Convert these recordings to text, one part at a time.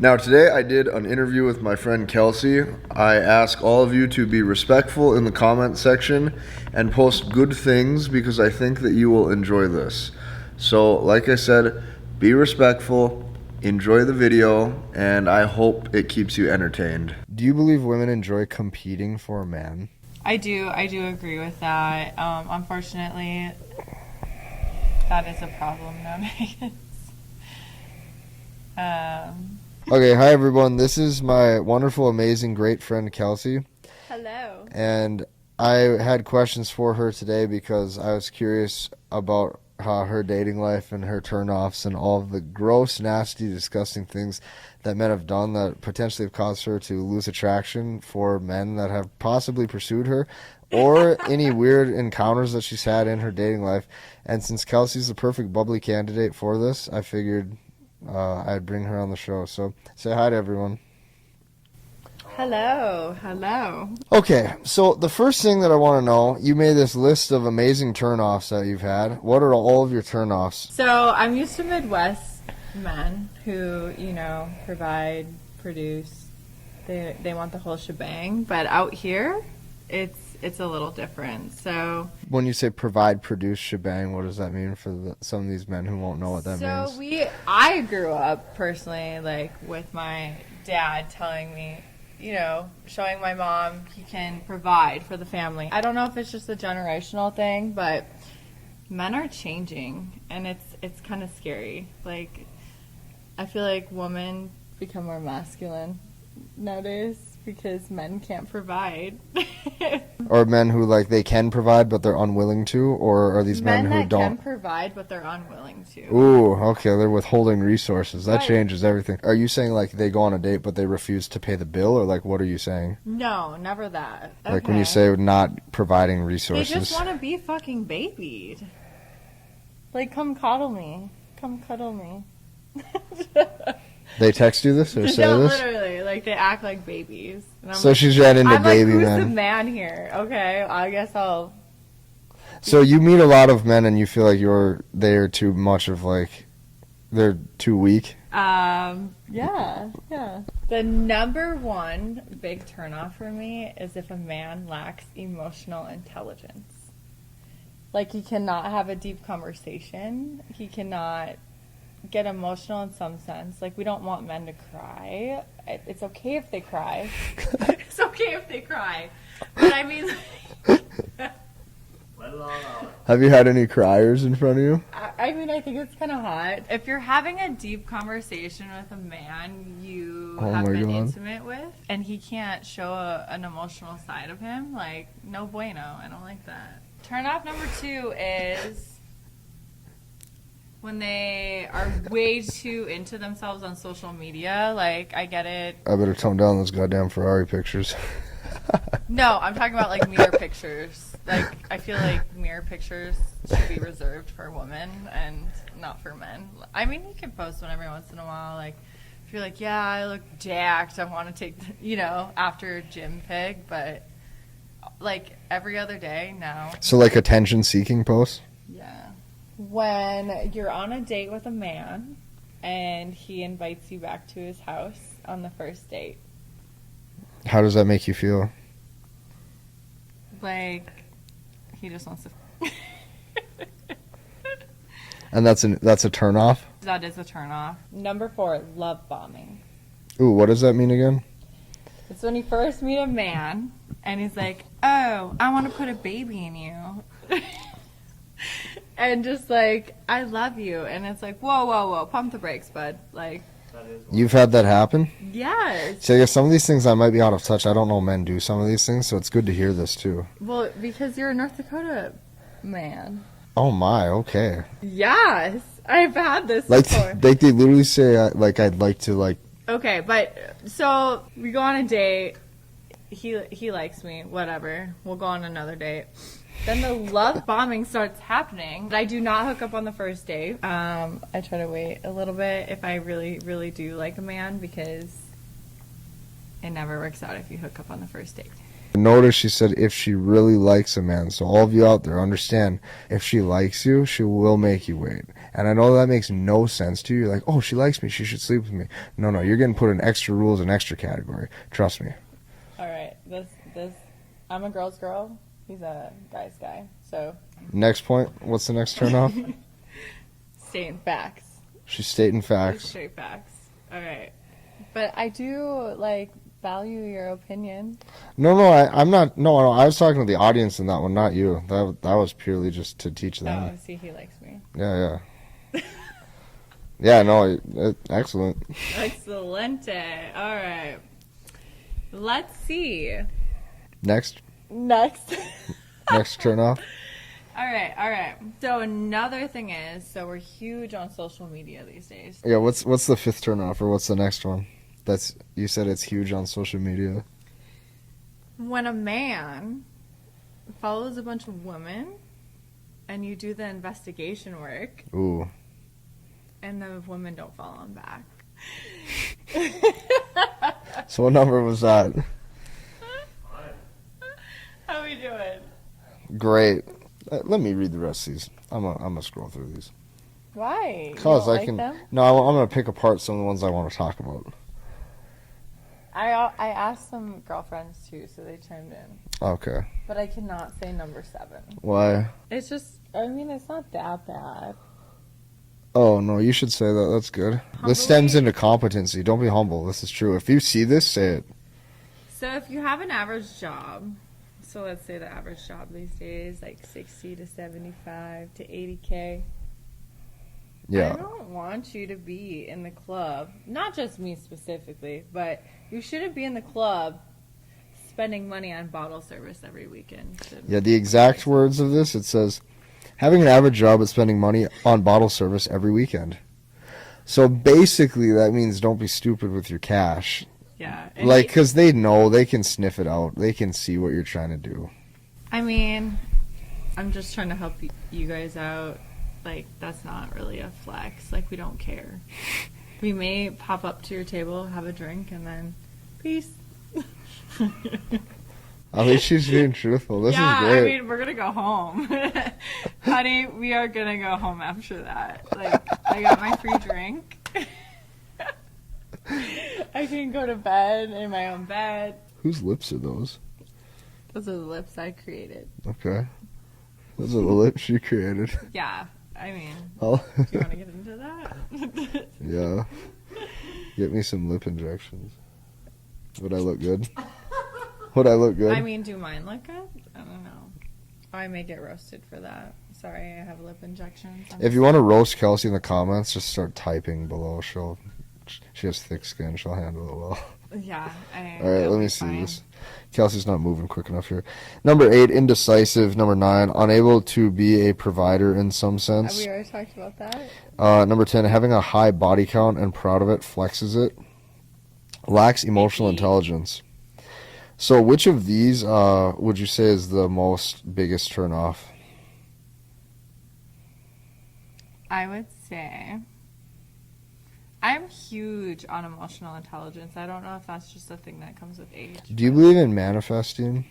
Now, today I did an interview with my friend Kelsey. I ask all of you to be respectful in the comment section and post good things because I think that you will enjoy this. So, like I said, be respectful, enjoy the video, and I hope it keeps you entertained. Do you believe women enjoy competing for a man? I do agree with that. Unfortunately, that is a problem nowadays. Okay, hi everyone. This is my wonderful, amazing, great friend Kelsey. Hello. And I had questions for her today because I was curious about her dating life and her turnoffs and all of the gross, nasty, disgusting things that men have done that potentially have caused her to lose attraction for men that have possibly pursued her, or any weird encounters that she's had in her dating life. And since Kelsey's the perfect bubbly candidate for this, I figured I'd bring her on the show. So say hi to everyone. Hello. Okay, so the first thing that I want to know, you made this list of amazing turnoffs that you've had. What are all of your turnoffs? So I'm used to Midwest men who, provide, produce. They want the whole shebang. But out here, it's a little different. So When you say provide, produce, shebang, what does that mean for some of these men who won't know what that means? So I grew up personally with my dad telling me, showing my mom he can provide for the family. I don't know if it's just a generational thing, but men are changing, and it's kind of scary. I feel like women become more masculine nowadays because men can't provide. Or men who they can provide but they're unwilling to, or are these men who that don't? can provide but they're unwilling to. Ooh, okay, they're withholding resources. That Right. changes everything. Are you saying they go on a date but they refuse to pay the bill, or what are you saying? No, never that. When you say not providing They resources. just want to be fucking babied. Come coddle me. Come cuddle me. They text you this or say No, this? literally. They act like babies. And I'm So she's ran into I'm baby who's men. the man here? Okay, I guess I'll... So you meet a lot of men and you feel like they're too much of they're too weak? Yeah. The number one big turnoff for me is if a man lacks emotional intelligence. He cannot have a deep conversation. He cannot get emotional in some sense. We don't want men to cry. It's okay if they cry. It's okay if they cry. But I mean... Have you had any criers in front of you? I think it's kind of hot. If you're having a deep conversation with a man you have been intimate with, and he can't show an emotional side of him, no bueno. I don't like that. Turn off number 2 is when they are way too into themselves on social media. I get it. I better tone down those goddamn Ferrari pictures. No, I'm talking about mirror pictures. I feel like mirror pictures should be reserved for women and not for men. I mean, you can post one every once in a while. If you're yeah, I look jacked, I want to take, after a gym pic, but every other day, no. So attention-seeking posts? Yeah. When you're on a date with a man and he invites you back to his house on the first date. How does that make you feel? He just wants to... And that's a turn-off? That is a turn-off. Number 4, love bombing. Ooh, what does that mean again? It's when you first meet a man, and he's oh, I want to put a baby in you. And just I love you. And it's whoa, pump the brakes, bud. You've had that happen? Yes. See, I guess some of these things I might be out of touch. I don't know men do some of these things, so it's good to hear this too. Well, because you're a North Dakota man. Oh my, okay. Yes. I've had this before. They literally say, I'd like to, Okay, but, so, we go on a date. He likes me, whatever. We'll go on another date. Then the love bombing starts happening. I do not hook up on the first date. I try to wait a little bit if I really, really do like a man, because it never works out if you hook up on the first date. Notice she said if she really likes a man. So all of you out there, understand, if she likes you, she will make you wait. And I know that makes no sense to you. You're like, oh, she likes me. She should sleep with me. No, you're getting put in extra rules and extra category. Trust me. All right, this, I'm a girl's girl. He's a guy's guy. So Next point. What's the next turn off? stating facts. She's stating facts. Straight facts. All right, but I do like value your opinion. No, I'm not. No, I was talking to the audience in that one, not you. That was purely just to teach them. Oh, see, he likes me. Yeah. Yeah, no, excellent. Excelente. All right. Let's see. Next Next. turn off. All right. So another thing is, so we're huge on social media these days. Yeah, what's the fifth turn off, or what's the next one? You said it's huge on social media. When a man follows a bunch of women and you do the investigation work Ooh. and the women don't follow him back. So what number was that? How we doing? Great. Let me read the rest of these. I'm gonna scroll through these. Why? Cause you I don't can. like them? No, I'm gonna pick apart some of the ones I want to talk about. I asked some girlfriends too, so they chimed in. Okay. But I cannot say number 7. Why? It's just, I mean, it's not that bad. Oh no, you should say that. That's good. Humbly. This stems into competency. Don't be humble. This is true. If you see this, say it. So if you have an average job, so let's say the average job these days, like 60 to 75 to 80K. Yeah. I don't want you to be in the club, not just me specifically, but you shouldn't be in the club spending money on bottle service every weekend. Yeah, the exact words of this, it says, having an average job but spending money on bottle service every weekend. So basically that means don't be stupid with your cash. Yeah. Like, because they know, they can sniff it out. They can see what you're trying to do. I mean, I'm just trying to help you guys out. Like, that's not really a flex. Like, we don't care. We may pop up to your table, have a drink, and then peace. At least she's being truthful. This is I great. mean, we're gonna go home. Honey, we are gonna go home after that. Like, I got my free drink. I can go to bed in my own bed. Whose lips are those? Those are the lips I created. Okay. Those are the lips she created. Yeah, I mean, Oh. do you want to get into that? Yeah. Get me some lip injections. Would I look good? Would I look good? I mean, do mine look good? I don't know. I may get roasted for that. Sorry, I have lip injections. If you want to roast Kelsey in the comments, just start typing below. She has thick skin. She'll handle it well. Yeah. All right, let me see this. Kelsey's not moving quick enough here. Number 8, indecisive. Number 9, unable to be a provider in some sense. We already talked about that. Number 10, having a high body count and proud of it, flexes it. Lacks emotional intelligence. So which of these would you say is the biggest turn off? I would say I'm huge on emotional intelligence. I don't know if that's just a thing that comes with age. Do you believe in manifesting?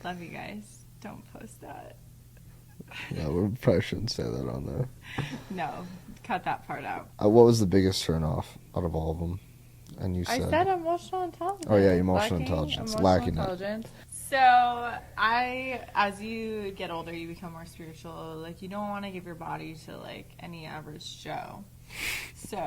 Love you guys. Don't post that. Yeah, we probably shouldn't say that on there. No, cut that part out. What was the biggest turn off out of all of them? And you I said, said emotional intelligence. Oh yeah, emotional intelligence. Lacking that. So as you get older, you become more spiritual. Like, you don't want to give your body to like any average Joe. So.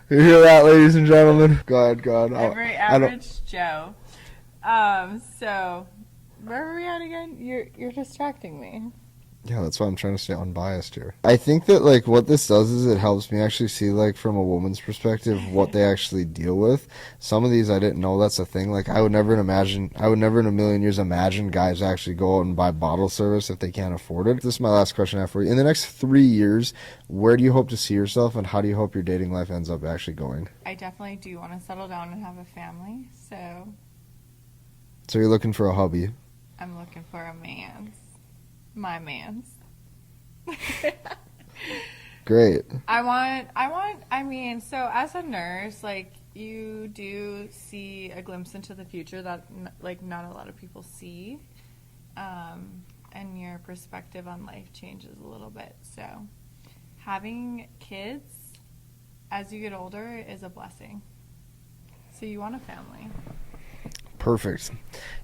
You hear that, ladies and gentlemen? Go ahead. Every average Joe. So where were we at again? You're distracting me. Yeah, that's why I'm trying to stay unbiased here. I think that, like, what this does is it helps me actually see, like, from a woman's perspective, what they actually deal with. Some of these I didn't know that's a thing. Like, I would never in a million years imagine guys actually go out and buy bottle service if they can't afford it. This is my last question I have for you. In the next 3 years, where do you hope to see yourself, and how do you hope your dating life ends up actually going? I definitely do want to settle down and have a family, so So you're looking for a hubby. I'm looking for a man's. My man's. Great. I mean, so as a nurse, like, you do see a glimpse into the future that, like, not a lot of people see. And your perspective on life changes a little bit. So, having kids as you get older is a blessing. So, you want a family. Perfect.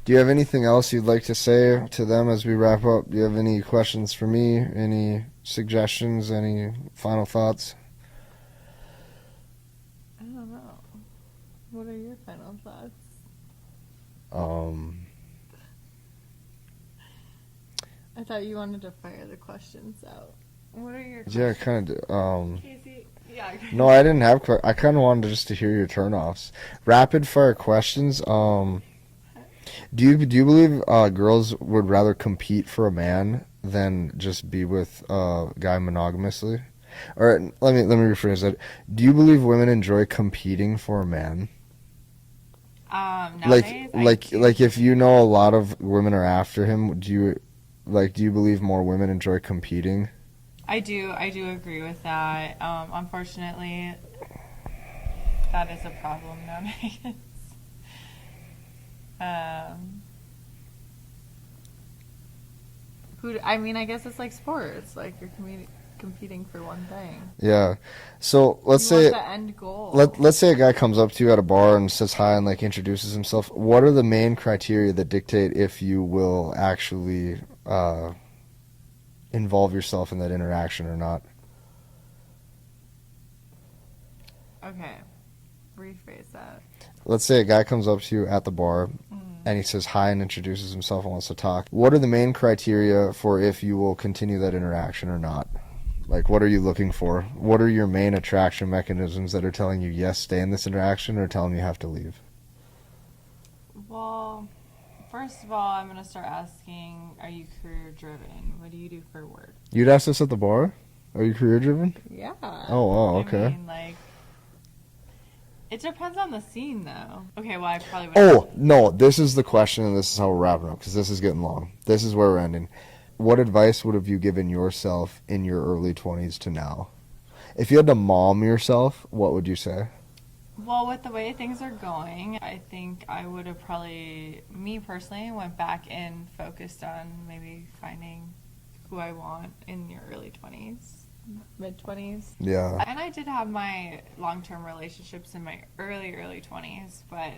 Do you have anything else you'd like to say to them as we wrap up? Do you have any questions for me? Any suggestions? Any final thoughts? I don't know. What are your final thoughts? I thought you wanted to fire the questions out. What are your questions? Yeah, kind of. Casey, yeah. No, I didn't have. I kind of wanted just to hear your turnoffs. Rapid fire questions. Do you believe girls would rather compete for a man than just be with a guy monogamously? Or let me rephrase that. Do you believe women enjoy competing for a man? Nowadays, Like if you know a lot of women are after him, do you believe more women enjoy competing? I do agree with that. Unfortunately, that is a problem nowadays. I guess it's like sports. Like, you're competing for one thing. Yeah. So let's You say want the end goal. let's say a guy comes up to you at a bar and says hi and like introduces himself. What are the main criteria that dictate if you will actually involve yourself in that interaction or not? Okay, rephrase that. Let's say a guy comes up to you at the bar and he says hi and introduces himself and wants to talk. What are the main criteria for if you will continue that interaction or not? Like, what are you looking for? What are your main attraction mechanisms that are telling you, yes, stay in this interaction, or telling you have to leave? Well, first of all, I'm going to start asking, are you career driven? What do you do for work? You'd ask this at the bar? Are you career driven? Yeah. Oh, wow, okay. I mean, like, it depends on the scene, though. Okay, well, I probably would. Oh, no, this is the question, and this is how we're wrapping up, because this is getting long. This is where we're ending. What advice would have you given yourself in your early 20s to now? If you had to mom yourself, what would you say? Well, with the way things are going, I think I would have probably, me personally, went back and focused on maybe finding who I want in your early 20s, mid 20s. Yeah. And I did have my long-term relationships in my early 20s, but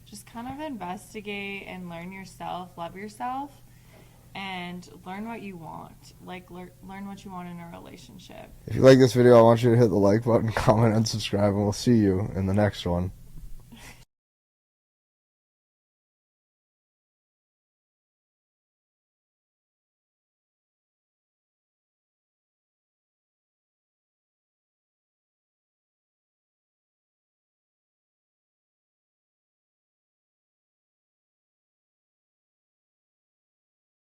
just kind of investigate and learn yourself, love yourself, and learn what you want. Like, learn what you want in a relationship. If you like this video, I want you to hit the like button, comment, and subscribe, and we'll see you in the next one.